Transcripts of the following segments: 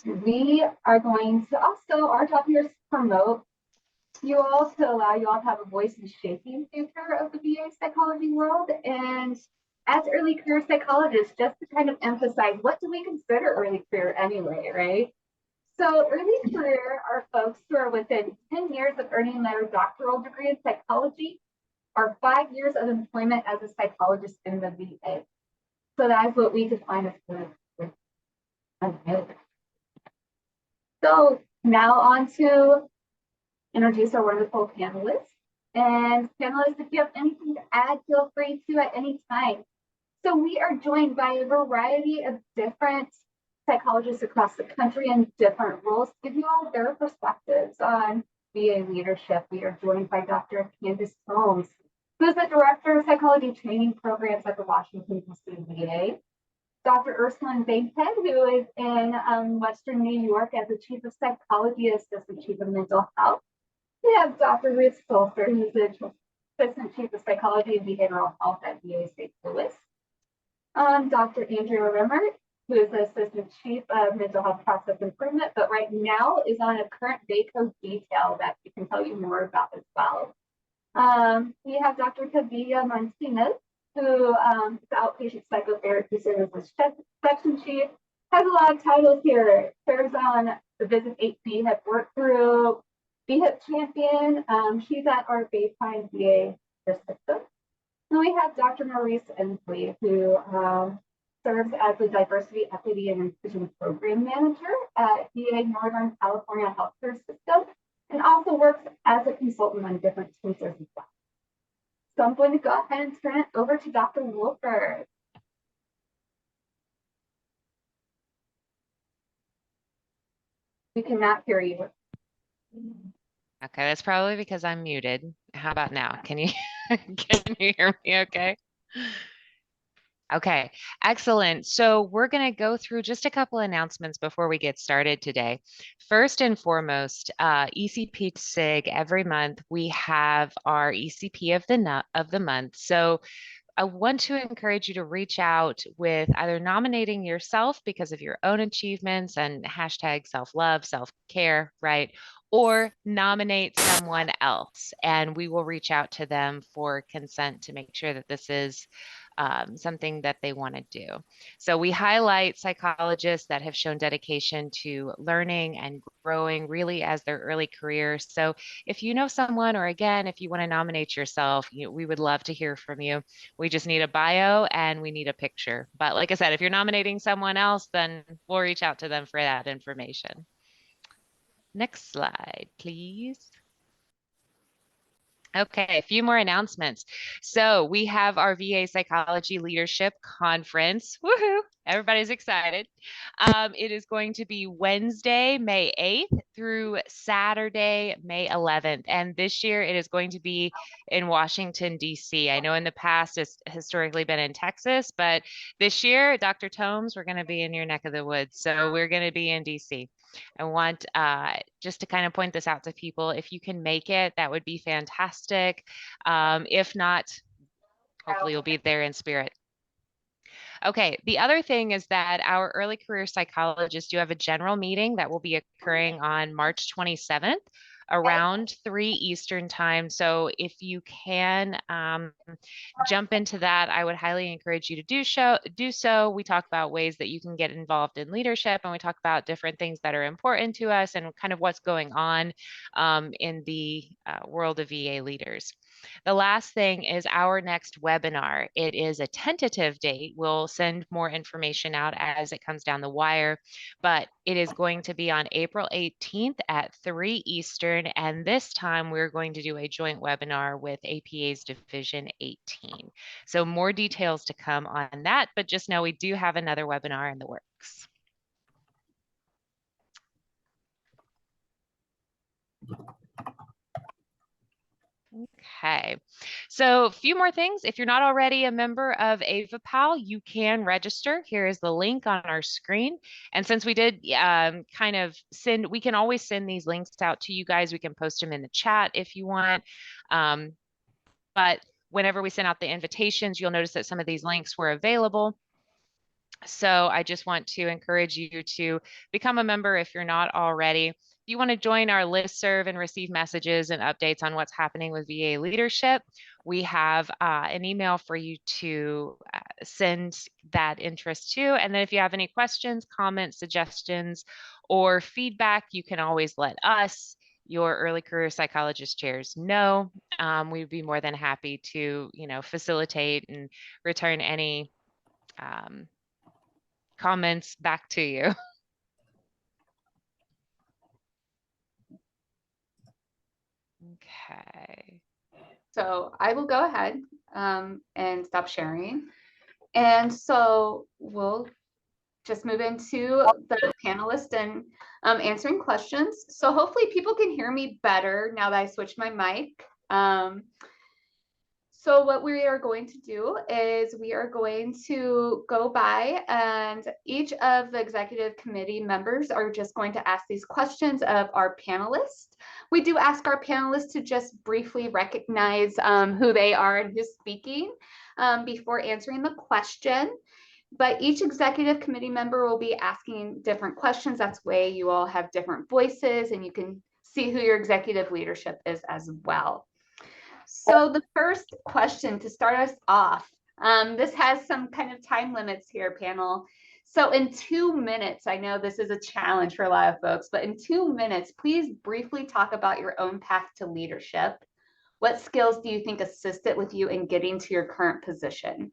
we are going to also, our job here is to promote you all, to allow you all to have a voice in shaping the future of the VA psychology world. And as early career psychologists, just to kind of emphasize, what do we consider early career anyway, right? So early career are folks who are within 10 years of earning their doctoral degree in psychology or 5 years of employment as a psychologist in the VA. So that's what we define as good. So now on to introduce our wonderful panelists. And panelists, if you have anything to add, feel free to at any time. So we are joined by a variety of different psychologists across the country in different roles to give you all their perspectives on VA leadership. We are joined by Dr. Candace Holmes, who is the Director of Psychology Training Programs at the Washington, D.C. VA. Dr. Ursuline Bankhead, who is in Western New York as the Chief of Psychology, Assistant Chief of Mental Health. We have Dr. Ruth Stolzer, who's the Assistant Chief of Psychology and Behavioral Health at VA St. Louis. Dr. Andrea Rimmer, who is the Assistant Chief of Mental Health Process Improvement, but right now is on a current VACO detail that we can tell you more about as well. We have Dr. Tavia Martinez, who is the Outpatient Psychotherapy Services Section Chief, has a lot of titles here, serves on the Visit 8B HIP Work Group, VHIP Champion. She's at our Baypine VA system. And we have Dr. Maurice Ensley, who serves as the Diversity, Equity, and Inclusion Program Manager at VA Northern California Healthcare System, and also works as a consultant on different teams as well. So I'm going to go ahead and turn it over to Dr. Wolford. We cannot hear you. Okay, that's probably because I'm muted. How about now? Can you can you hear me okay? Okay, excellent. So we're going to go through just a couple announcements before we get started today. First and foremost, ECP SIG, every month we have our ECP of the month. So I want to encourage you to reach out with either nominating yourself because of your own achievements and hashtag self-love, self-care, right? Or nominate someone else, and we will reach out to them for consent to make sure that this is something that they want to do. So we highlight psychologists that have shown dedication to learning and growing really as their early careers. So if you know someone, or again, if you want to nominate yourself, we would love to hear from you. We just need a bio and we need a picture. But like I said, if you're nominating someone else, then we'll reach out to them for that information. Next slide, please. Okay, a few more announcements. So we have our VA Psychology Leadership Conference. Woohoo! Everybody's excited. It is going to be Wednesday, May 8th through Saturday, May 11th. And this year it is going to be in Washington, D.C. I know in the past it's historically been in Texas, but this year, Dr. Tomes, we're going to be in your neck of the woods. So we're going to be in D.C. I want just to kind of point this out to people. If you can make it, that would be fantastic. If not, hopefully you'll be there in spirit. Okay, the other thing is that our early career psychologists do have a general meeting that will be occurring on March 27th around 3 Eastern time. So if you can jump into that, I would highly encourage you to do so. We talk about ways that you can get involved in leadership, and we talk about different things that are important to us and kind of what's going on in the world of VA leaders. The last thing is our next webinar. It is a tentative date. We'll send more information out as it comes down the wire, but it is going to be on April 18th at 3 Eastern. And this time we're going to do a joint webinar with APA's Division 18. So more details to come on that, but just know we do have another webinar in the works. Okay, so a few more things. If you're not already a member of AvaPal, you can register. Here is the link on our screen. And since we did kind of we can always send these links out to you guys. We can post them in the chat if you want. But whenever we send out the invitations, you'll notice that some of these links were available. So I just want to encourage you to become a member if you're not already. If you want to join our listserv and receive messages and updates on what's happening with VA leadership, we have an email for you to send that interest to. And then if you have any questions, comments, suggestions, or feedback, you can always let us, your early career psychologist chairs, know. We'd be more than happy to, facilitate and return any comments back to you. Okay. So I will go ahead and stop sharing. And so we'll just move into the panelists and answering questions. So hopefully people can hear me better now that I switched my mic. So what we are going to do is we are going to go by, and each of the executive committee members are just going to ask these questions of our panelists. We do ask our panelists to just briefly recognize who they are and who's speaking before answering the question. But each executive committee member will be asking different questions. That's way you all have different voices and you can see who your executive leadership is as well. So the first question to start us off, this has some kind of time limits here, panel. So in 2 minutes, I know this is a challenge for a lot of folks, but in 2 minutes, please briefly talk about your own path to leadership. What skills do you think assisted with you in getting to your current position?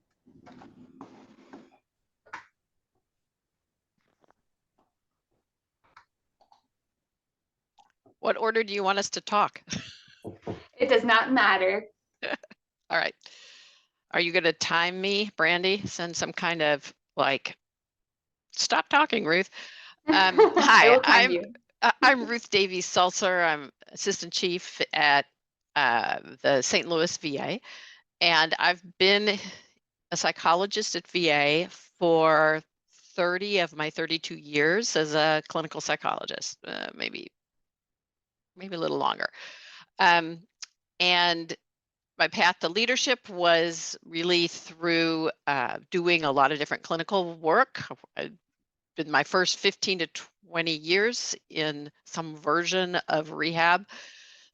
What order do you want us to talk? It does not matter. All right. Are you going to time me, Brandy? Send some kind of like, stop talking, Ruth. Hi, I'm Ruth Davies Seltzer. I'm assistant chief at the St. Louis VA, and I've been a psychologist at VA for 30 of my 32 years as a clinical psychologist, maybe a little longer. And my path to leadership was really through doing a lot of different clinical work. I've been my first 15 to 20 years in some version of rehab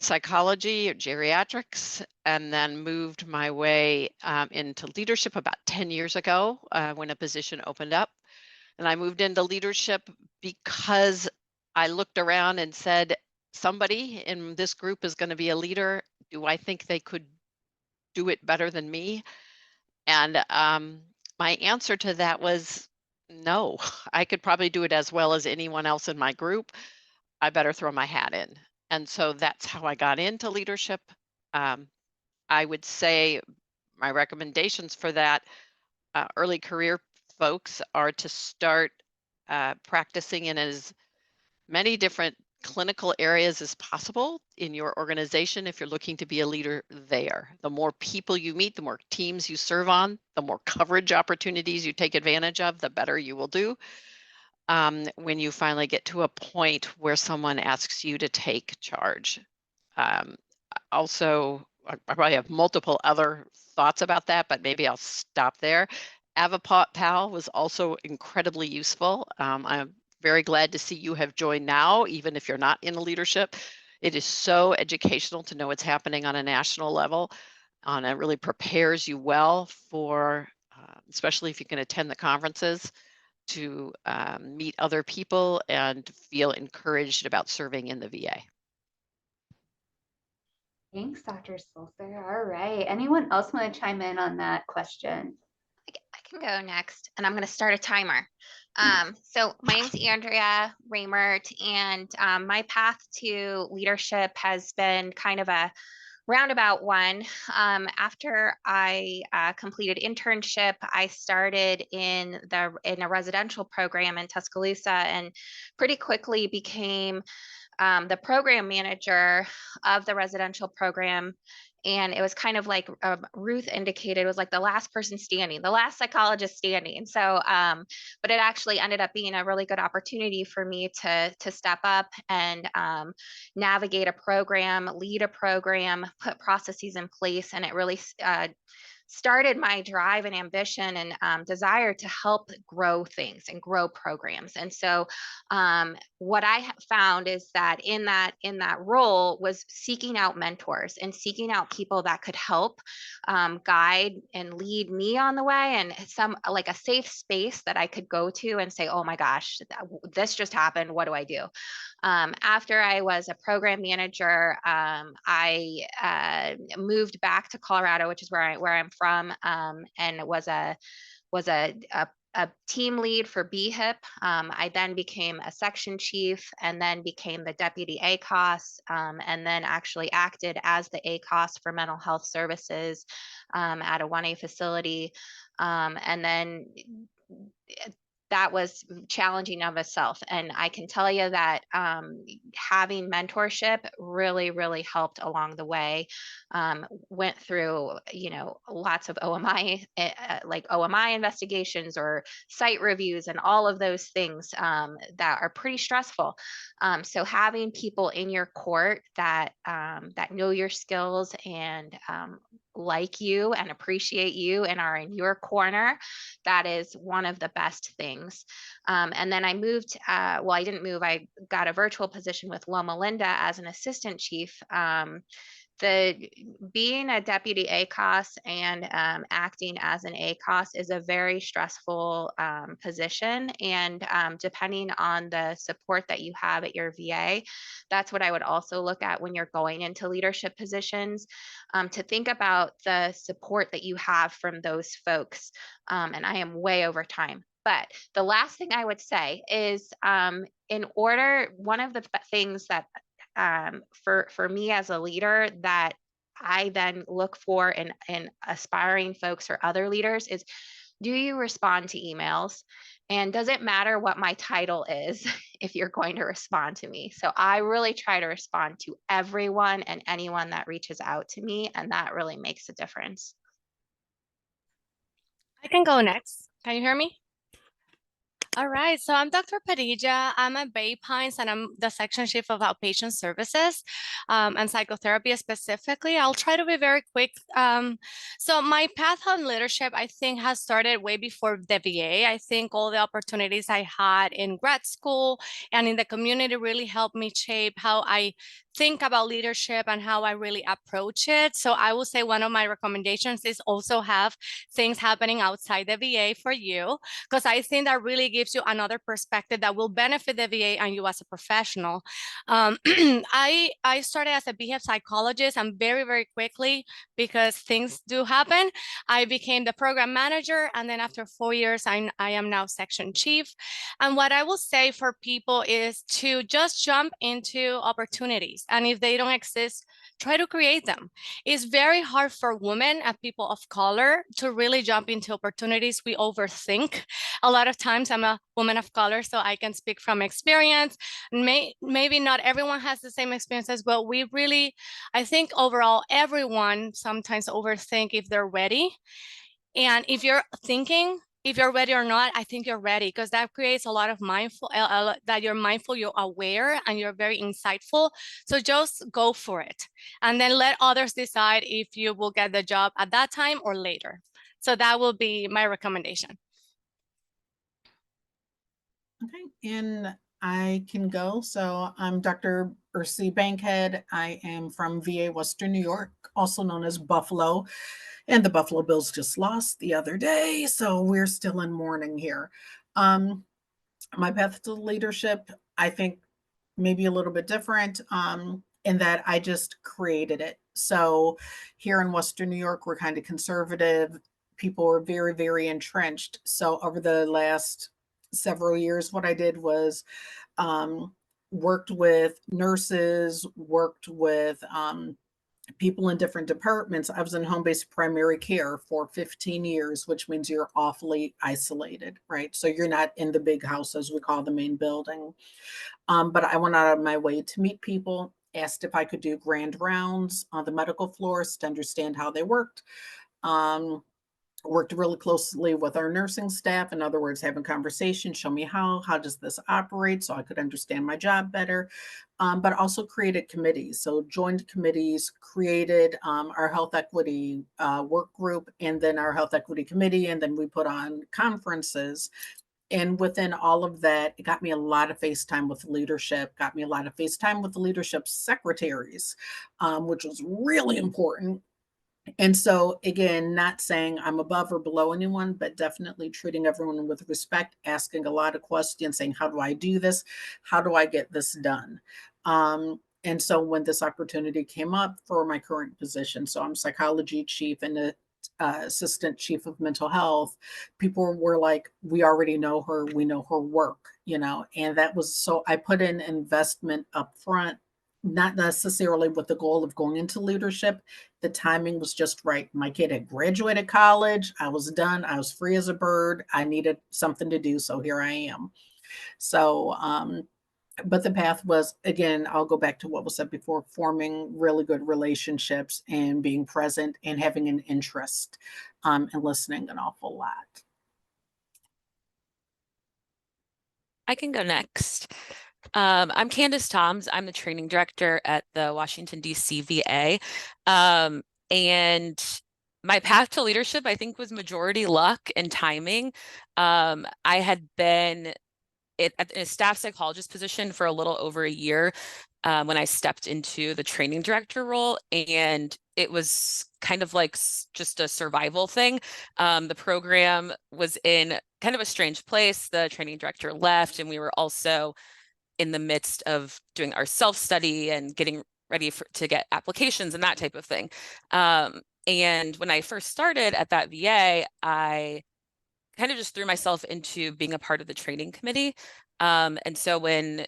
psychology or geriatrics, and then moved my way into leadership about 10 years ago when a position opened up. And I moved into leadership because I looked around and said, somebody in this group is going to be a leader. Do I think they could do it better than me? And my answer to that was no. I could probably do it as well as anyone else in my group. I better throw my hat in. And so that's how I got into leadership. I would say my recommendations for that early career folks are to start practicing in as many different clinical areas as possible in your organization if you're looking to be a leader there. The more people you meet, the more teams you serve on, the more coverage opportunities you take advantage of, the better you will do. When you finally get to a point where someone asks you to take charge. Also, I probably have multiple other thoughts about that, but maybe I'll stop there. Avapal was also incredibly useful. I'm very glad to see you have joined now, even if you're not in leadership. It is so educational to know what's happening on a national level, and it really prepares you well for, especially if you can attend the conferences, to meet other people and feel encouraged about serving in the VA. Thanks, Dr. Sulzer. All right. Anyone else want to chime in on that question? I can go next, and I'm going to start a timer. So my name is Andrea Raymert, and my path to leadership has been kind of a roundabout one. After I completed internship, I started in a residential program in Tuscaloosa, and pretty quickly became the program manager of the residential program. And it was kind of like Ruth indicated, it was like the last person standing, the last psychologist standing. So, but it actually ended up being a really good opportunity for me to step up and navigate a program, lead a program, put processes in place, and it really started my drive and ambition and desire to help grow things and grow programs. And so what I found is that in that role was seeking out mentors and seeking out people that could help guide and lead me on the way, and some like a safe space that I could go to and say, oh my gosh, this just happened. What do I do? After I was a program manager, I moved back to Colorado, which is where I'm from, and was a team lead for BHIP. I then became a section chief and then became the deputy ACOS, and then actually acted as the ACOS for mental health services at a 1A facility. And then that was challenging of itself. And I can tell you that having mentorship really, really helped along the way. Went through, lots of OMI, like OMI investigations or site reviews and all of those things that are pretty stressful. So having people in your court that know your skills and like you and appreciate you and are in your corner, that is one of the best things. And then I moved, well, I didn't move, I got a virtual position with Loma Linda as an assistant chief. Being a deputy ACOS and acting as an ACOS is a very stressful position. And depending on the support that you have at your VA, that's what I would also look at when you're going into leadership positions, to think about the support that you have from those folks. And I am way over time. But the last thing I would say is one of the things that for me as a leader that I then look for in aspiring folks or other leaders is, do you respond to emails? And does it matter what my title is if you're going to respond to me? So I really try to respond to everyone and anyone that reaches out to me, and that really makes a difference. I can go next. Can you hear me? All right, so I'm Dr. Padilla. I'm at Bay Pines and I'm the section chief of outpatient services and psychotherapy specifically. I'll try to be very quick. So my path on leadership, I think, has started way before the VA. I think all the opportunities I had in grad school and in the community really helped me shape how I think about leadership and how I really approach it. So I will say one of my recommendations is also have things happening outside the VA for you, because I think that really gives you another perspective that will benefit the VA and you as a professional. I started as a BHIP psychologist, and very, very quickly, because things do happen, I became the program manager. And then after 4 years, I am now section chief. And what I will say for people is to just jump into opportunities. And if they don't exist, try to create them. It's very hard for women and people of color to really jump into opportunities. We overthink. A lot of times, I'm a woman of color, so I can speak from experience. Maybe not everyone has the same experiences, but we really, I think overall, everyone sometimes overthink if they're ready. And if you're thinking, if you're ready or not, I think you're ready, because that creates a lot of mindful, that you're mindful, you're aware, and you're very insightful. So just go for it. And then let others decide if you will get the job at that time or later. So that will be my recommendation. Okay, and I can go. So I'm Dr. Ursi Bankhead. I am from VA Western New York, also known as Buffalo. And the Buffalo Bills just lost the other day, so we're still in mourning here. My path to leadership, I think, maybe a little bit different in that I just created it. So here in Western New York, we're kind of conservative. People are very, very entrenched. So over the last several years, what I did was worked with nurses, worked with people in different departments. I was in home-based primary care for 15 years, which means you're awfully isolated, right? So you're not in the big house, as we call the main building. But I went out of my way to meet people, asked if I could do grand rounds on the medical floors to understand how they worked. Worked really closely with our nursing staff. In other words, having conversations, show me how does this operate so I could understand my job better. But also created committees. So joined committees, created our health equity work group, and then our health equity committee. And then we put on conferences. And within all of that, it got me a lot of face time with leadership, got me a lot of face time with the leadership secretaries, which was really important. And so, again, not saying I'm above or below anyone, but definitely treating everyone with respect, asking a lot of questions, saying, how do I do this? How do I get this done? And so when this opportunity came up for my current position, so I'm psychology chief and the assistant chief of mental health, people were like, we already know her, we know her work, and that was, so I put in investment up front, not necessarily with the goal of going into leadership. The timing was just right. My kid had graduated college. I was done. I was free as a bird. I needed something to do. So here I am. So, but the path was, again, I'll go back to what was said before, forming really good relationships and being present and having an interest, and listening an awful lot. I can go next. I'm Candace Toms. I'm the training director at the Washington, D.C. VA. And my path to leadership, I think, was majority luck and timing. I had been at a staff psychologist position for a little over a year when I stepped into the training director role, and it was kind of like just a survival thing. The program was in kind of a strange place. The training director left, and we were also in the midst of doing our self-study and getting ready to get applications and that type of thing. And when I first started at that VA, I kind of just threw myself into being a part of the training committee. And so when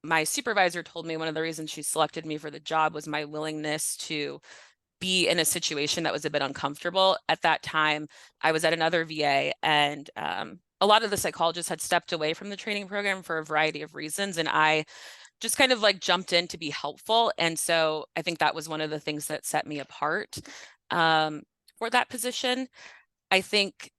my supervisor told me one of the reasons she selected me for the job was my willingness to be in a situation that was a bit uncomfortable. At that time, I was at another VA, and a lot of the psychologists had stepped away from the training program for a variety of reasons, and I just kind of like jumped in to be helpful. And so I think that was one of the things that set me apart for that position. I think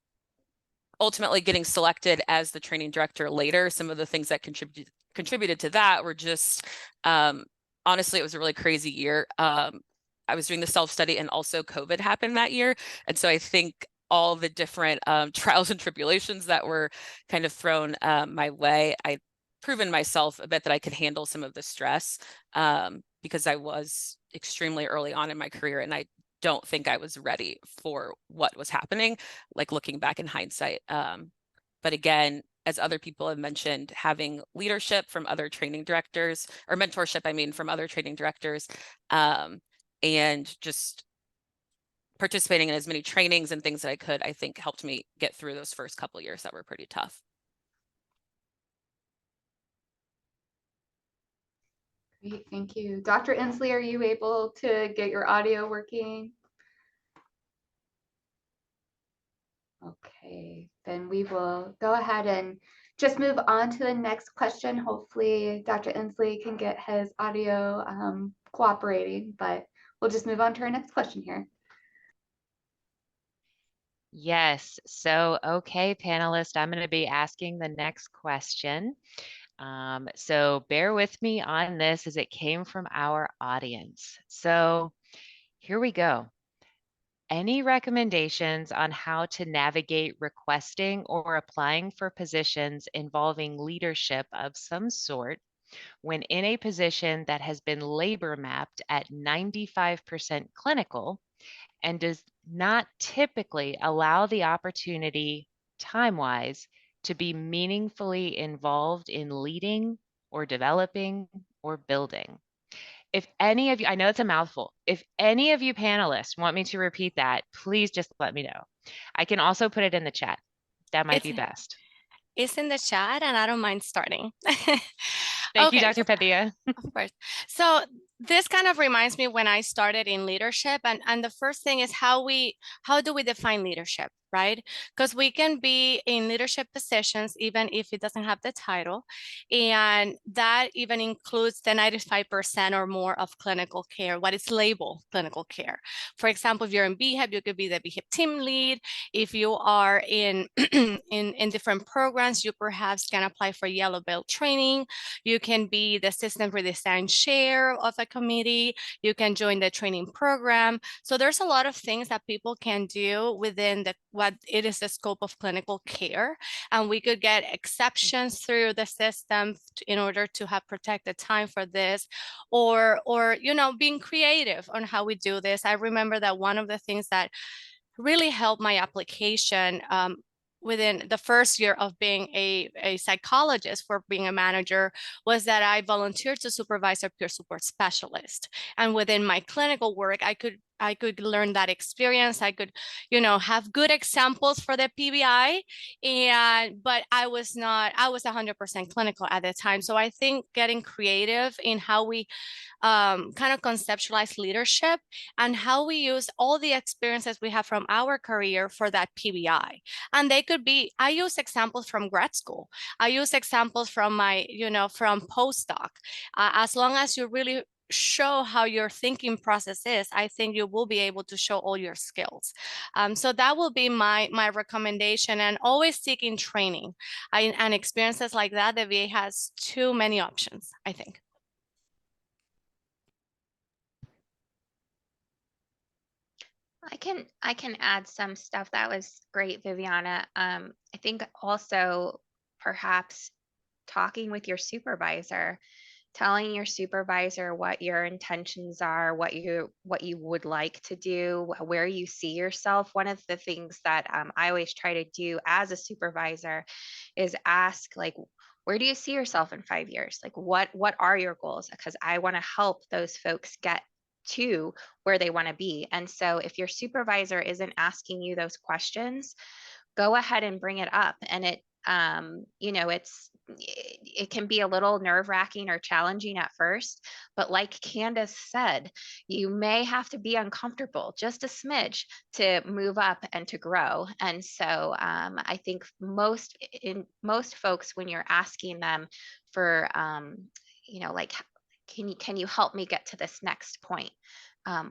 ultimately getting selected as the training director later, some of the things that contributed to that were just, honestly, it was a really crazy year. I was doing the self-study, and also COVID happened that year. And so I think all the different trials and tribulations that were kind of thrown my way, I'd proven myself a bit that I could handle some of the stress because I was extremely early on in my career, and I don't think I was ready for what was happening, like looking back in hindsight. But again, as other people have mentioned, having leadership from other training directors, or mentorship, I mean, from other training directors, and just participating in as many trainings and things that I could, I think helped me get through those first couple of years that were pretty tough. Great, thank you. Dr. Inslee, are you able to get your audio working? Okay, then we will go ahead and just move on to the next question. Hopefully Dr. Inslee can get his audio cooperating, but we'll just move on to our next question here. Yes. So, okay, panelists, I'm going to be asking the next question. So bear with me on this as it came from our audience. So here we go. Any recommendations on how to navigate requesting or applying for positions involving leadership of some sort when in a position that has been labor mapped at 95% clinical and does not typically allow the opportunity time-wise to be meaningfully involved in leading or developing or building? If any of you, I know it's a mouthful, if any of you panelists want me to repeat that, please just let me know. I can also put it in the chat. That might be best. It's in the chat, and I don't mind starting. Thank you, Okay. Dr. Padilla. Of course. So this kind of reminds me when I started in leadership, and the first thing is how do we define leadership, right? Because we can be in leadership positions even if it doesn't have the title, and that even includes the 95% or more of clinical care, what is labeled clinical care. For example, if you're in BHIP, you could be the BHIP team lead. If you are in in different programs, you perhaps can apply for yellow belt training. You can be the system redesign chair of a committee. You can join the training program. So there's a lot of things that people can do within what it is the scope of clinical care. And we could get exceptions through the system in order to have protected time for this, or being creative on how we do this. I remember that one of the things that really helped my application within the first year of being a psychologist for being a manager was that I volunteered to supervise a peer support specialist. And within my clinical work, I could learn that experience. I could, have good examples for the PBI, but I was 100% clinical at the time. So I think getting creative in how we kind of conceptualize leadership and how we use all the experiences we have from our career for that PBI. And they could be, I use examples from grad school. I use examples from from postdoc. As long as you really show how your thinking process is, I think you will be able to show all your skills. So that will be my recommendation, and always seeking training. And experiences like that, the VA has too many options, I think. I can add some stuff. That was great, Viviana. I think also perhaps talking with your supervisor, telling your supervisor what your intentions are, what you would like to do, where you see yourself. One of the things that I always try to do as a supervisor is ask, like, where do you see yourself in 5 years? Like, what are your goals? Because I want to help those folks get to where they want to be. And so if your supervisor isn't asking you those questions, go ahead and bring it up. And it can be a little nerve-wracking or challenging at first, but like Candace said, you may have to be uncomfortable just a smidge to move up and to grow. And so I think most folks, when you're asking them for like, can you help me get to this next point?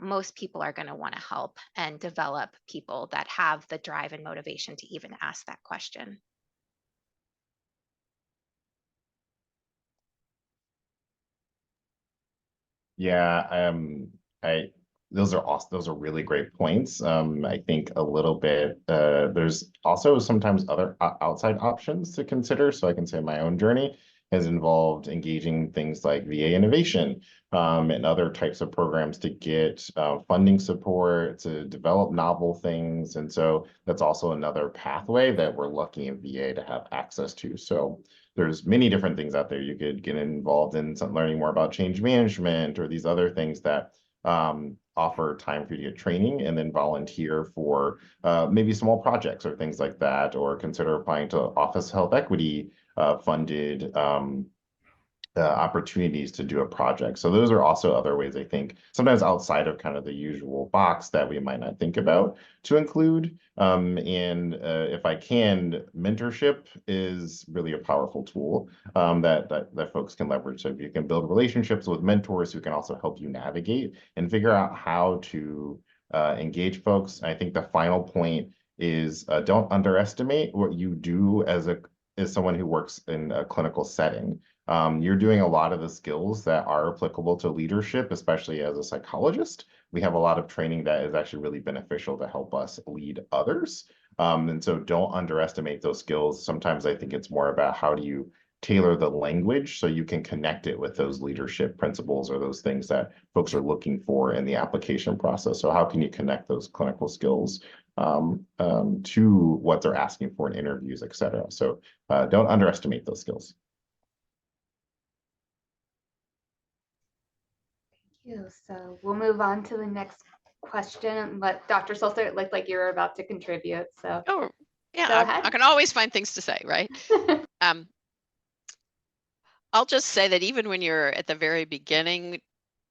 Most people are going to want to help and develop people that have the drive and motivation to even ask that question. Yeah, those are awesome. Those are really great points. I think a little bit, there's also sometimes other outside options to consider. So I can say my own journey has involved engaging things like VA innovation, and other types of programs to get funding support, to develop novel things. And so that's also another pathway that we're lucky in VA to have access to. So there's many different things out there. You could get involved in learning more about change management or these other things that offer time for you to get training, and then volunteer for maybe small projects or things like that, or consider applying to Office Health Equity funded opportunities to do a project. So those are also other ways, I think, sometimes outside of kind of the usual box that we might not think about to include. If I can, mentorship is really a powerful tool that folks can leverage. So if you can build relationships with mentors who can also help you navigate and figure out how to engage folks. I think the final point is don't underestimate what you do as someone who works in a clinical setting. You're doing a lot of the skills that are applicable to leadership, especially as a psychologist. We have a lot of training that is actually really beneficial to help us lead others. And so don't underestimate those skills. Sometimes I think it's more about how do you tailor the language so you can connect it with those leadership principles or those things that folks are looking for in the application process. So how can you connect those clinical skills to what they're asking for in interviews, et cetera. So don't underestimate those skills. So we'll move on to the next question and let Dr. Sulzer, it looked like you were about to contribute. So yeah, I can always find things to say, right? I'll just say that even when you're at the very beginning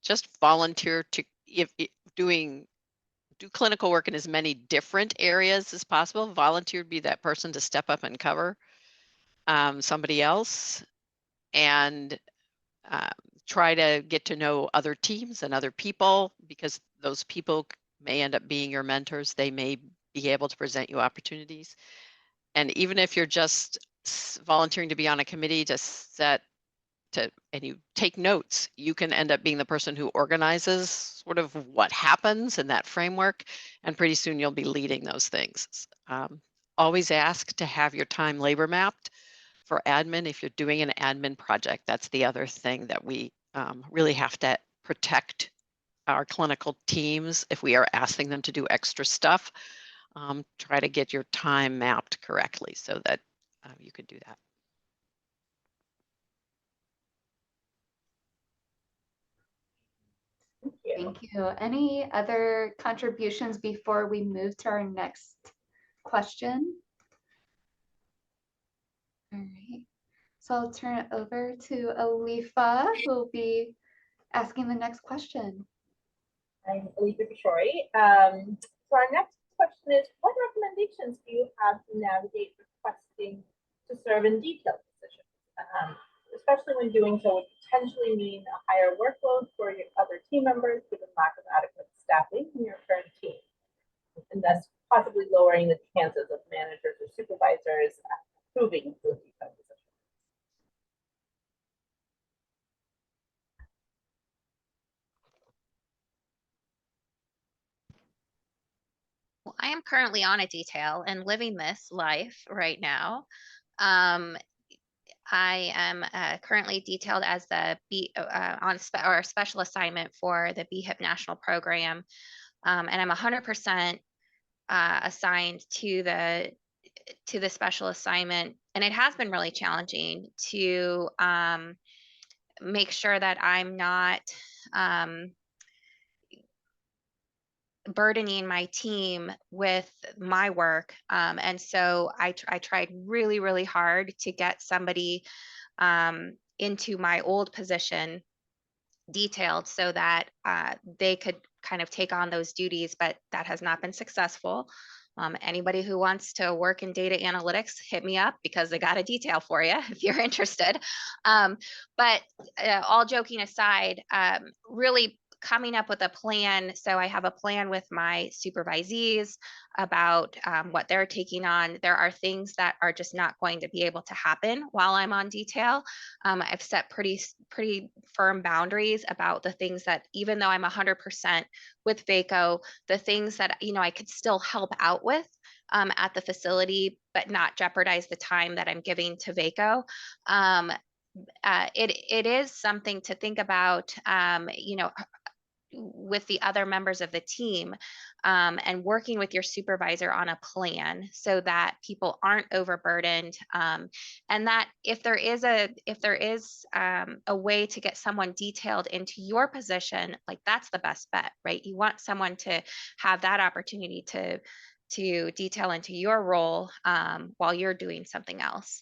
just volunteer to, if do clinical work in as many different areas as possible. Volunteer to be that person to step up and cover somebody else, and try to get to know other teams and other people, because those people may end up being your mentors. They may be able to present you opportunities. And even if you're just volunteering to be on a committee and you take notes, you can end up being the person who organizes sort of what happens in that framework. And pretty soon you'll be leading those things. Always ask to have your time labor mapped for admin. If you're doing an admin project, that's the other thing that we really have to protect our clinical teams. If we are asking them to do extra stuff, try to get your time mapped correctly so that you could do that. Thank you. Any other contributions before we move to our next question? All right. So I'll turn it over to Alifa, who will be asking the next question. I'm Alifa Kishori. So our next question is, what recommendations do you have to navigate requesting to serve in detailed positions? Especially when doing so would potentially mean a higher workload for your other team members given lack of adequate staffing in your current team, and thus possibly lowering the chances of managers or supervisors approving those detailed positions. Well, I am currently on a detail and living this life right now. I am currently detailed as the on special assignment for the BHIP National Program, and I'm 100% assigned to the special assignment, and it has been really challenging to make sure that I'm not burdening my team with my work. And so I tried really, really hard to get somebody into my old position detailed so that they could kind of take on those duties, but that has not been successful. Anybody who wants to work in data analytics, hit me up because I got a detail for you if you're interested. But all joking aside, really coming up with a plan. So I have a plan with my supervisees about what they're taking on. There are things that are just not going to be able to happen while I'm on detail. I've set pretty firm boundaries about the things that, even though I'm 100% with VACO, the things that I could still help out with at the facility, but not jeopardize the time that I'm giving to VACO. It is something to think about, with the other members of the team, and working with your supervisor on a plan so that people aren't overburdened, and that if there is a way to get someone detailed into your position, like that's the best bet, right? You want someone to have that opportunity to detail into your role while you're doing something else.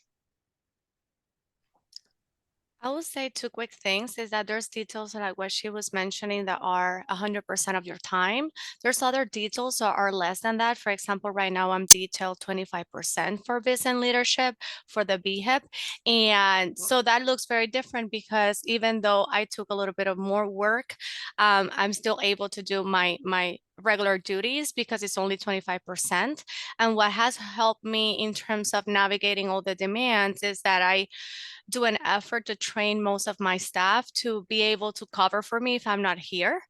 I would say two quick things is that there's details like what she was mentioning that are 100% of your time. There's other details that are less than that. For example, right now I'm detailed 25% for business leadership for the BHIP. And so that looks very different because even though I took a little bit of more work, I'm still able to do my regular duties because it's only 25%. And what has helped me in terms of navigating all the demands is that I do an effort to train most of my staff to be able to cover for me if I'm not here.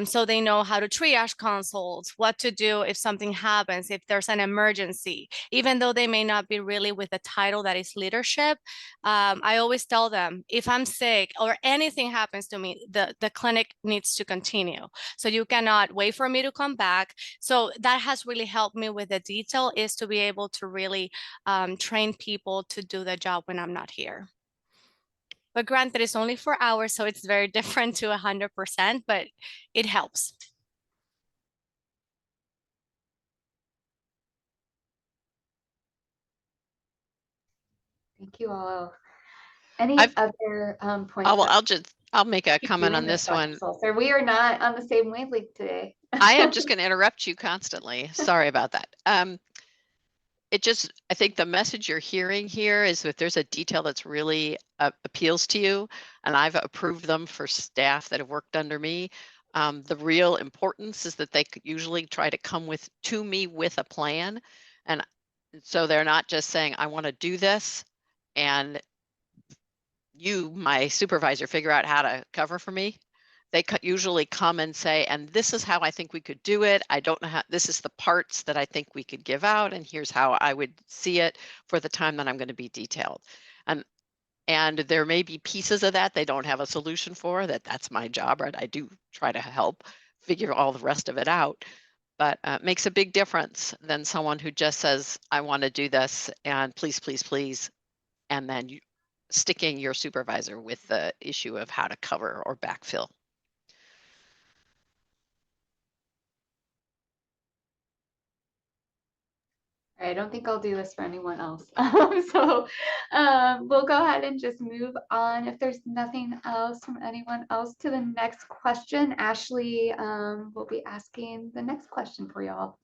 So they know how to triage consults, what to do if something happens, if there's an emergency, even though they may not be really with the title that is leadership. I always tell them, if I'm sick or anything happens to me, the clinic needs to continue. So you cannot wait for me to come back. So that has really helped me with the detail, is to be able to really train people to do the job when I'm not here. But granted, it's only 4 hours, so it's very different to 100%, but it helps. Thank you all. Any I've- other points? I'll I'll make a Keep comment doing on this Dr. one. Sulzer. We are not on the same wavelength today. I am just going to interrupt you constantly. Sorry about that. I think the message you're hearing here is that there's a detail that's really appeals to you, and I've approved them for staff that have worked under me. The real importance is that they could usually try to come to me with a plan. And so they're not just saying, I want to do this, and you, my supervisor, figure out how to cover for me. They usually come and say, and this is how I think we could do it. I don't know how, this is the parts that I think we could give out, and here's how I would see it for the time that I'm going to be detailed. And there may be pieces of that they don't have a solution for, that's my job, right? I do try to help figure all the rest of it out, but it makes a big difference than someone who just says, I want to do this, and please, please, please, and then sticking your supervisor with the issue of how to cover or backfill. I don't think I'll do this for anyone else. So we'll go ahead and just move on. If there's nothing else from anyone else to the next question, Ashley will be asking the next question for y'all.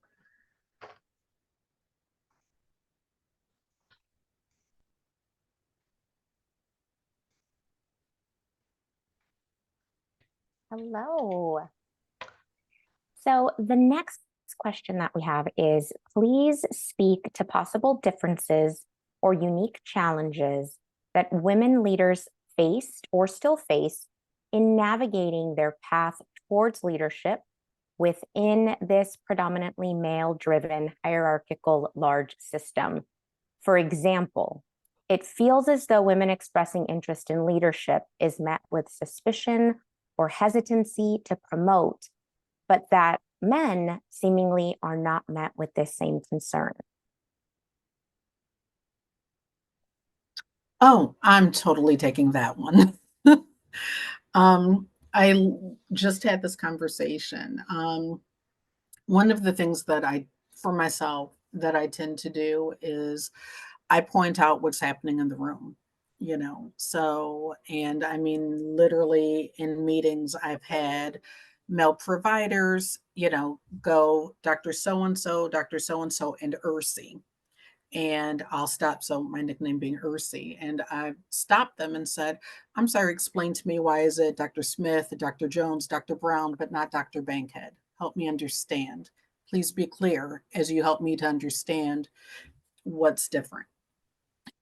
Hello. So the next question that we have is, please speak to possible differences or unique challenges that women leaders faced or still face in navigating their path towards leadership within this predominantly male-driven hierarchical large system. For example, it feels as though women expressing interest in leadership is met with suspicion or hesitancy to promote, but that men seemingly are not met with this same concern. Oh, I'm totally taking that one. I just had this conversation. One of the things that for myself, that I tend to do is I point out what's happening in the room, So, and I mean, literally in meetings I've had male providers, go Dr. So-and-so, Dr. So-and-so, and Ursi. And I'll stop. So my nickname being Ursi. And I stopped them and said, I'm sorry, explain to me, why is it Dr. Smith, Dr. Jones, Dr. Brown, but not Dr. Bankhead? Help me understand. Please be clear as you help me to understand what's different.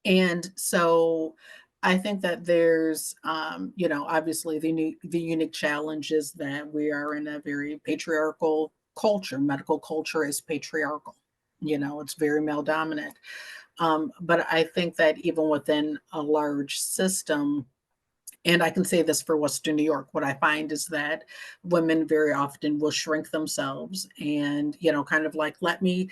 And so I think that there's, obviously the unique challenge is that we are in a very patriarchal culture. Medical culture is patriarchal. It's very male dominant. But I think that even within a large system, and I can say this for Western New York, what I find is that women very often will shrink themselves and, kind of like, let me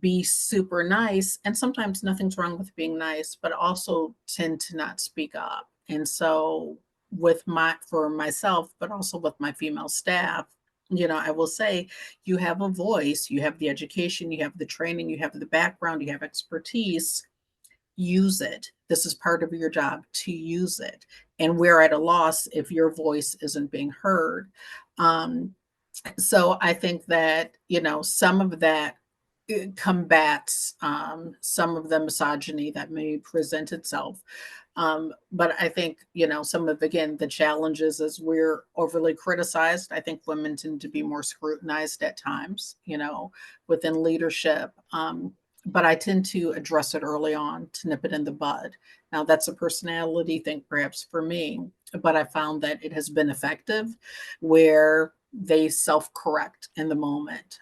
be super nice. And sometimes nothing's wrong with being nice, but also tend to not speak up. And so for myself, but also with my female staff, I will say, you have a voice, you have the education, you have the training, you have the background, you have expertise. Use it. This is part of your job, to use it. And we're at a loss if your voice isn't being heard. So I think that, some of that combats some of the misogyny that may present itself. But I think, some of, again, the challenges is we're overly criticized. I think women tend to be more scrutinized at times, within leadership. But I tend to address it early on to nip it in the bud. Now, that's a personality thing, perhaps for me, but I found that it has been effective where they self-correct in the moment.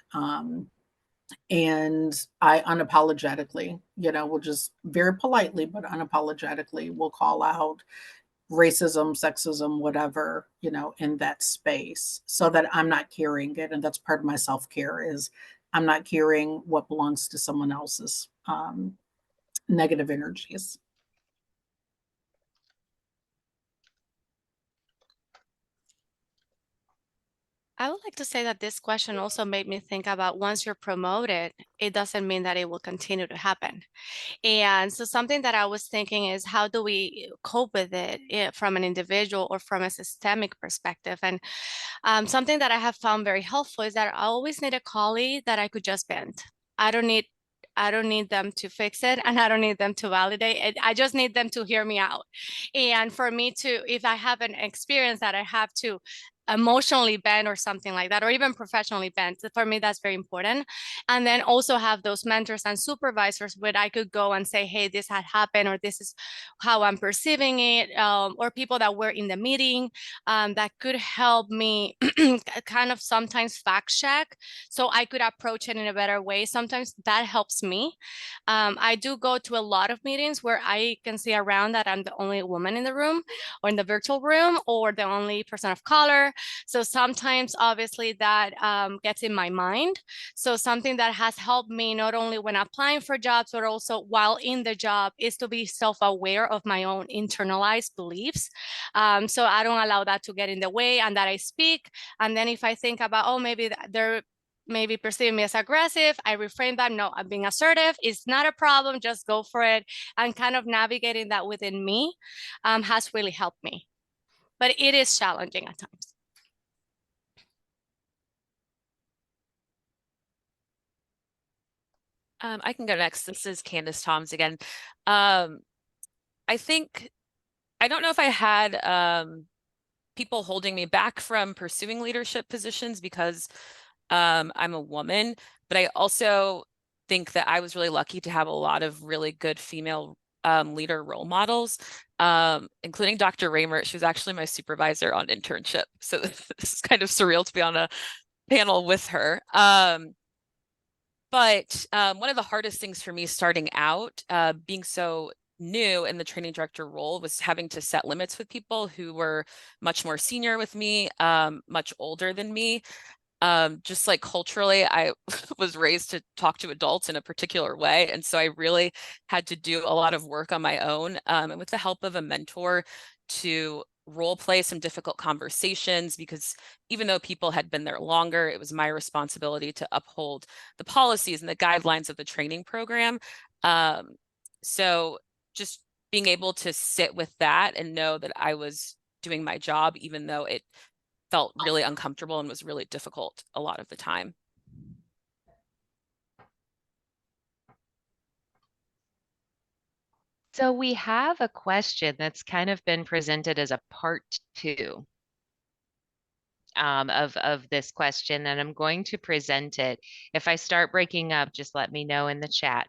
And I unapologetically, will just very politely, but unapologetically will call out racism, sexism, whatever, in that space, so that I'm not carrying it. And that's part of my self-care, is I'm not carrying what belongs to someone else's negative energies. I would like to say that this question also made me think about once you're promoted, it doesn't mean that it will continue to happen. And so something that I was thinking is how do we cope with it from an individual or from a systemic perspective? And something that I have found very helpful is that I always need a colleague that I could just vent. I don't need them to fix it, and I don't need them to validate it. I just need them to hear me out. And for me to, if I have an experience that I have to emotionally bend or something like that, or even professionally bend, for me, that's very important. And then also have those mentors and supervisors where I could go and say, hey, this had happened, or this is how I'm perceiving it, or people that were in the meeting that could help me kind of sometimes fact check so I could approach it in a better way. Sometimes that helps me. I do go to a lot of meetings where I can see around that I'm the only woman in the room or in the virtual room or the only person of color. So sometimes obviously that gets in my mind. So something that has helped me not only when applying for jobs, but also while in the job is to be self-aware of my own internalized beliefs. So I don't allow that to get in the way and that I speak. And then if I think about, oh, maybe they're maybe perceive me as aggressive, I reframe that. No, I'm being assertive. It's not a problem. Just go for it. And kind of navigating that within me has really helped me. But it is challenging at times. I can go next. This is Candace Toms again. I think, I don't know if I had people holding me back from pursuing leadership positions because I'm a woman, but I also think that I was really lucky to have a lot of really good female leader role models, including Dr. Raymer. She was actually my supervisor on internship. So this is kind of surreal to be on a panel with her. But one of the hardest things for me starting out, being so new in the training director role, was having to set limits with people who were much more senior with me, much older than me. Just like culturally, I was raised to talk to adults in a particular way. And so I really had to do a lot of work on my own, and with the help of a mentor to role play some difficult conversations, because even though people had been there longer, it was my responsibility to uphold the policies and the guidelines of the training program. So just being able to sit with that and know that I was doing my job, even though it felt really uncomfortable and was really difficult a lot of the time. So we have a question that's kind of been presented as a part 2 of this question, and I'm going to present it. If I start breaking up, just let me know in the chat.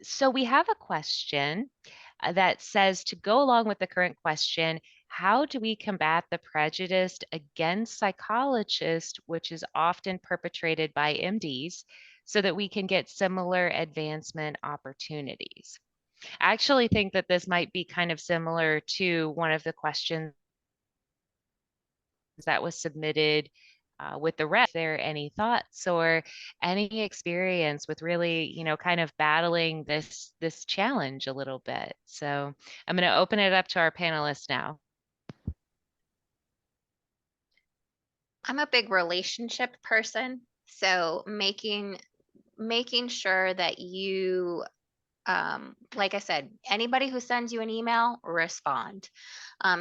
So we have a question that says, to go along with the current question, how do we combat the prejudice against psychologists, which is often perpetrated by MDs, so that we can get similar advancement opportunities? I actually think that this might be kind of similar to one of the questions that was submitted with the rep. If there are any thoughts or any experience with really, kind of battling this challenge a little bit. So I'm going to open it up to our panelists now. I'm a big relationship person, so making sure that you, like I said, anybody who sends you an email, respond.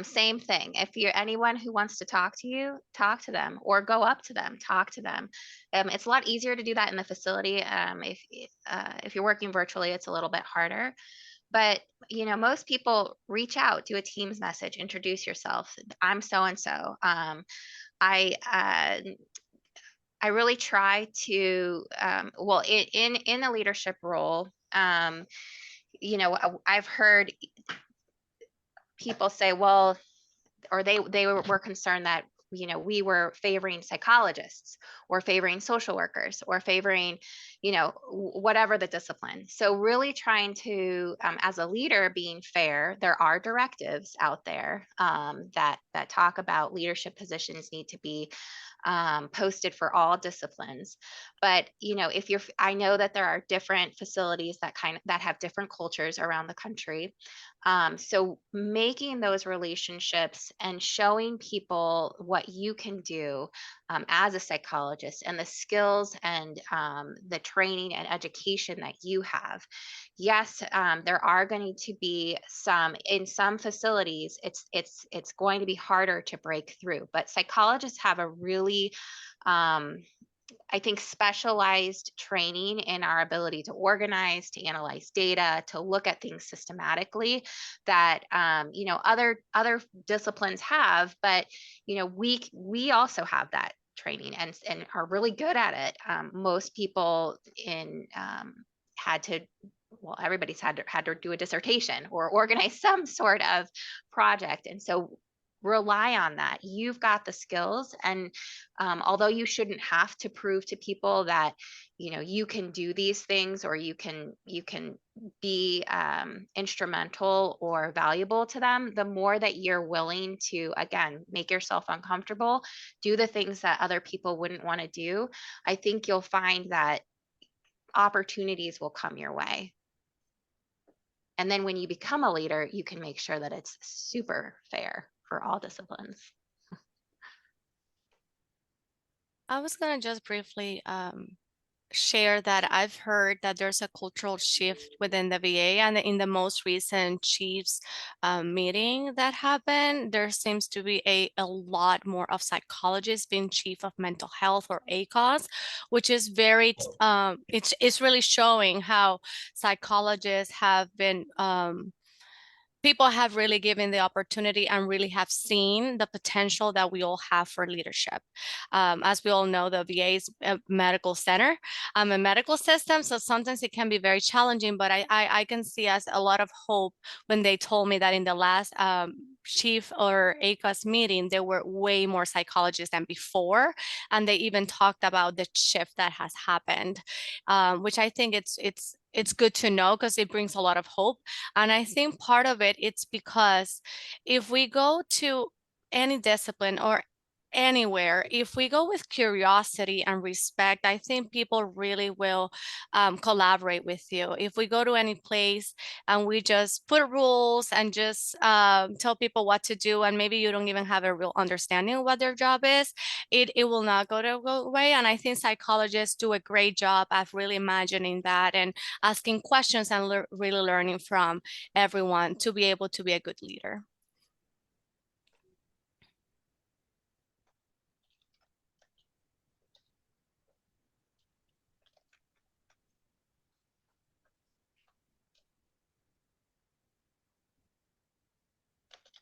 Same thing. If you're anyone who wants to talk to you, talk to them or go up to them, talk to them. It's a lot easier to do that in the facility. If you're working virtually, it's a little bit harder. But most people reach out, do a Teams message, introduce yourself. I'm so and so. I really try to, well, in a leadership role, I've heard people say, well, or they were concerned that we were favoring psychologists or favoring social workers or favoring whatever the discipline. So really trying to, as a leader, being fair. There are directives out there that talk about leadership positions need to be posted for all disciplines. But, I know that there are different facilities that have different cultures around the country. So making those relationships and showing people what you can do as a psychologist and the skills and the training and education that you have. Yes, there are going to be in some facilities, it's going to be harder to break through, but psychologists have a really I think specialized training in our ability to organize, to analyze data, to look at things systematically that other disciplines have, but we also have that training and are really good at it. Most people had to. Well, everybody's had to do a dissertation or organize some sort of project, and so rely on that. You've got the skills, and although you shouldn't have to prove to people that you can do these things or you can be instrumental or valuable to them, the more that you're willing to, again, make yourself uncomfortable, do the things that other people wouldn't want to do, I think you'll find that opportunities will come your way. And then when you become a leader, you can make sure that it's super fair for all disciplines. I was going to just briefly share that I've heard that there's a cultural shift within the VA, and in the most recent chiefs meeting that happened, there seems to be a lot more of psychologists being chief of mental health or ACOS, which is very it's really showing how psychologists have been people have really given the opportunity and really have seen the potential that we all have for leadership. As we all know, the VA is a medical center, a medical system, so sometimes it can be very challenging, but I can see as a lot of hope when they told me that in the last chief or ACOS meeting, there were way more psychologists than before, and they even talked about the shift that has happened, which I think it's good to know because it brings a lot of hope. And I think part of it's because if we go to any discipline or anywhere, if we go with curiosity and respect, I think people really will collaborate with you. If we go to any place and we just put rules and just tell people what to do, and maybe you don't even have a real understanding of what their job is, it will not go away. And I think psychologists do a great job of really imagining that and asking questions and really learning from everyone to be able to be a good leader.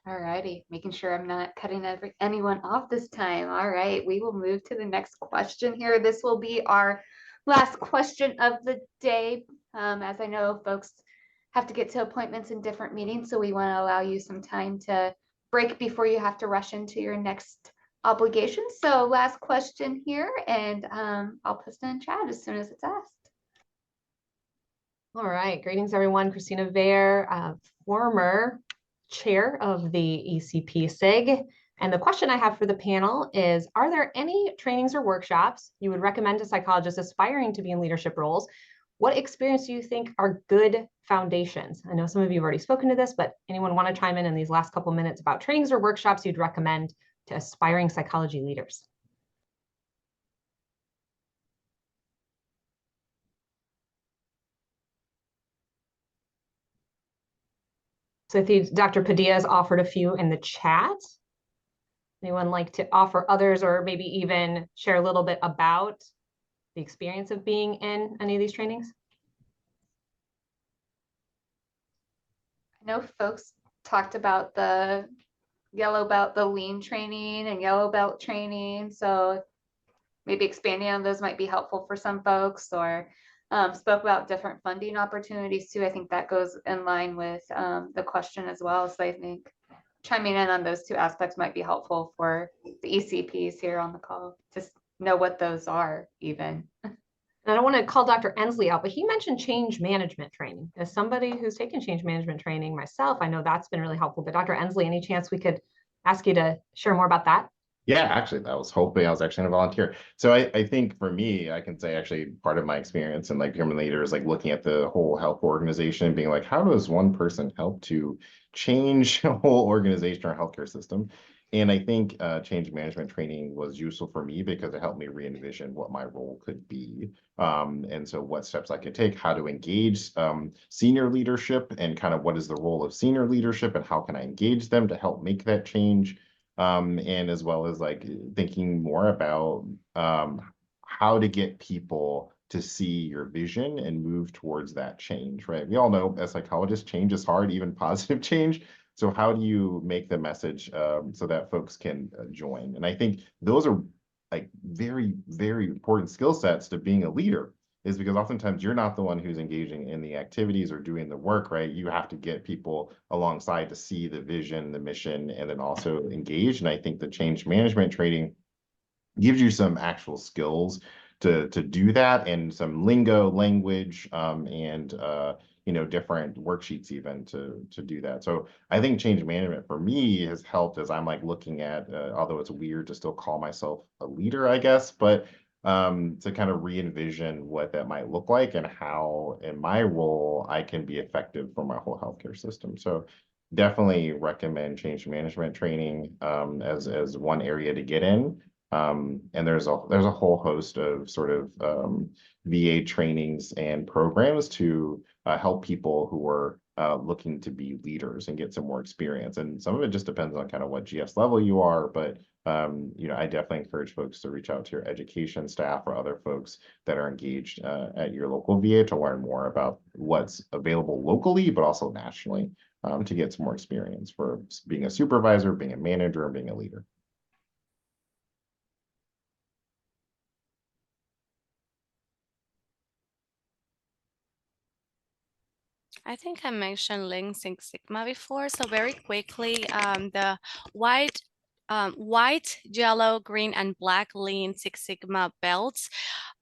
All righty, making sure I'm not cutting anyone off this time. All right, we will move to the next question here. This will be our last question of the day. As I know, folks have to get to appointments in different meetings, so we want to allow you some time to break before you have to rush into your next obligation. So last question here, and I'll post it in chat as soon as it's asked. All right, greetings everyone. Christina Vare, former chair of the ECP SIG. And the question I have for the panel is, are there any trainings or workshops you would recommend to psychologists aspiring to be in leadership roles? What experience do you think are good foundations? I know some of you have already spoken to this, but anyone want to chime in these last couple minutes about trainings or workshops you'd recommend to aspiring psychology leaders? So I think Dr. Padilla has offered a few in the chat. Anyone like to offer others or maybe even share a little bit about the experience of being in any of these trainings? I know folks talked about the yellow belt, the lean training and yellow belt training. So maybe expanding on those might be helpful for some folks, or spoke about different funding opportunities too. I think that goes in line with the question as well. So I think chiming in on those two aspects might be helpful for the ECPs here on the call. Just know what those are even. And I don't want to call Dr. Ensley out, but he mentioned change management training. As somebody who's taken change management training myself, I know that's been really helpful. But Dr. Ensley, any chance we could ask you to share more about that? Yeah, actually, that was hoping I was actually going to volunteer. So I think for me, I can say actually part of my experience and like becoming a leader is like looking at the whole health organization and being like, how does one person help to change a whole organization or healthcare system? And I think change management training was useful for me because it helped me re-envision what my role could be. And so what steps I could take, how to engage senior leadership and kind of what is the role of senior leadership and how can I engage them to help make that change, and as well as like thinking more about how to get people to see your vision and move towards that change, right? We all know as psychologists, change is hard, even positive change. So how do you make the message so that folks can join? And I think those are like very, very important skill sets to being a leader, is because oftentimes you're not the one who's engaging in the activities or doing the work, right? You have to get people alongside to see the vision, the mission, and then also engage. And I think the change management training gives you some actual skills to do that, and some lingo, language, and different worksheets even to do that. So I think change management for me has helped as I'm like looking at, although it's weird to still call myself a leader, I guess, but to kind of re-envision what that might look like and how in my role I can be effective for my whole healthcare system. So definitely recommend change management training as one area to get in. And there's a whole host of sort of VA trainings and programs to help people who are looking to be leaders and get some more experience. And some of it just depends on kind of what GS level you are, but I definitely encourage folks to reach out to your education staff or other folks that are engaged at your local VA to learn more about what's available locally, but also nationally, to get some more experience for being a supervisor, being a manager, and being a leader. I think I mentioned Lean Six Sigma before, so very quickly, the white, yellow, green, and black Lean Six Sigma belts,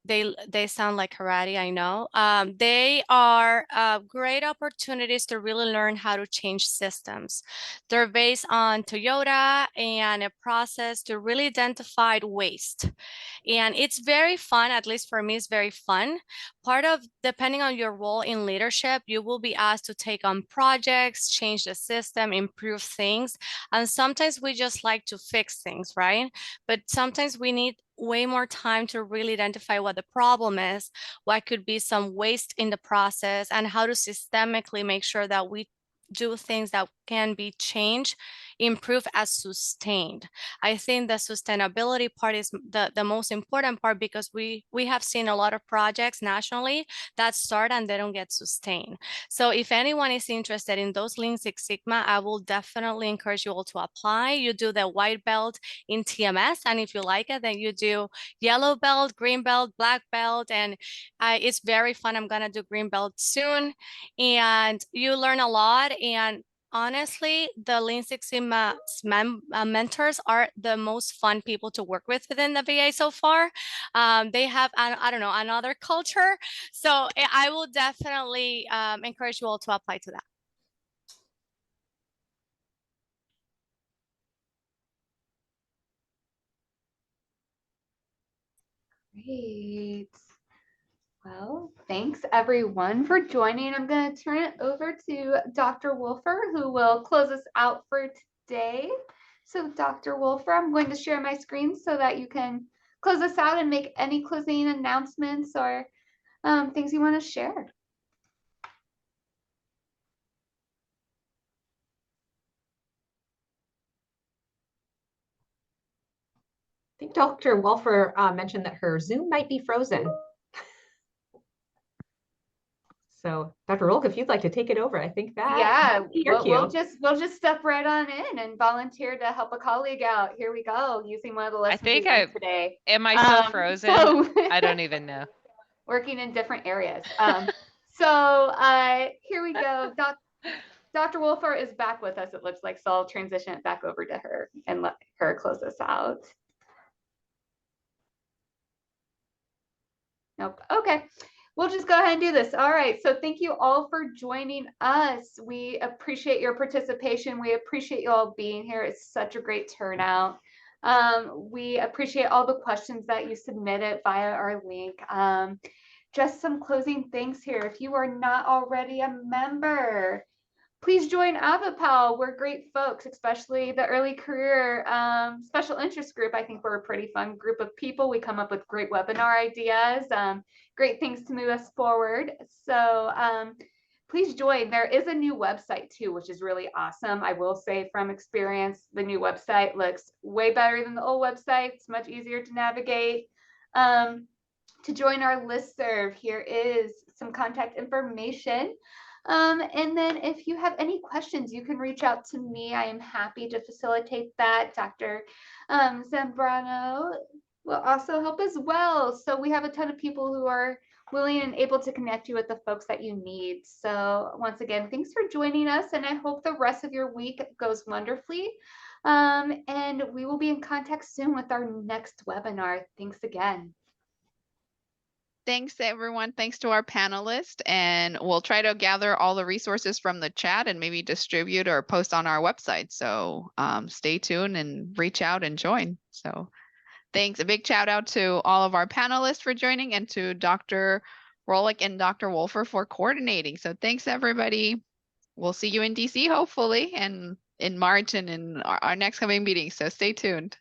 they sound like karate, I know. They are great opportunities to really learn how to change systems. They're based on Toyota and a process to really identify waste. And it's very fun, at least for me, it's very fun. Part of, depending on your role in leadership, you will be asked to take on projects, change the system, improve things. And sometimes we just like to fix things, right? But sometimes we need way more time to really identify what the problem is, what could be some waste in the process, and how to systemically make sure that we do things that can be changed, improve as sustained. I think the sustainability part is the most important part, because we have seen a lot of projects nationally that start and they don't get sustained. So if anyone is interested in those Lean Six Sigma, I will definitely encourage you all to apply. You do the white belt in TMS, and if you like it, then you do yellow belt, green belt, black belt, and it's very fun. I'm gonna do green belt soon, and you learn a lot. And honestly, the Lean Six Sigma mentors are the most fun people to work with within the VA so far. They have, I don't know, another culture. So I will definitely encourage you all to apply to that. Great. Well, thanks everyone for joining. I'm going to turn it over to Dr. Wolfer, who will close us out for today. So Dr. Wolfer, I'm going to share my screen so that you can close us out and make any closing announcements or things you want to share. I think Dr. Wolfer mentioned that her Zoom might be frozen. So Dr. Rolk, if you'd like to take it over, I think that we'll just step right on in and volunteer to help a colleague out. Here we go, using one of the lessons we learned today. Am I still frozen? I don't even know. Working in different areas. Here we go. Dr. Wolfer is back with us, it looks like, so I'll transition it back over to her and let her close us out. Nope. Okay. We'll just go ahead and do this. All right. So thank you all for joining us. We appreciate your participation. We appreciate you all being here. It's such a great turnout. We appreciate all the questions that you submitted via our link. Just some closing things here. If you are not already a member, please join AvaPal. We're great folks, especially the early career special interest group. I think we're a pretty fun group of people. We come up with great webinar ideas, great things to move us forward. So please join. There is a new website too, which is really awesome. I will say from experience, the new website looks way better than the old website. It's much easier to navigate. To join our listserv, here is some contact information. And then if you have any questions, you can reach out to me. I am happy to facilitate that. Dr. Zambrano will also help as well. So we have a ton of people who are willing and able to connect you with the folks that you need. So once again, thanks for joining us, and I hope the rest of your week goes wonderfully. And we will be in contact soon with our next webinar. Thanks again. Thanks, everyone. Thanks to our panelists. And we'll try to gather all the resources from the chat and maybe distribute or post on our website. So stay tuned and reach out and join. So thanks. A big shout out to all of our panelists for joining, and to Dr. Rolick and Dr. Wolfer for coordinating. So thanks, everybody. We'll see you in DC, hopefully, and in March and in our next coming meeting. So stay tuned.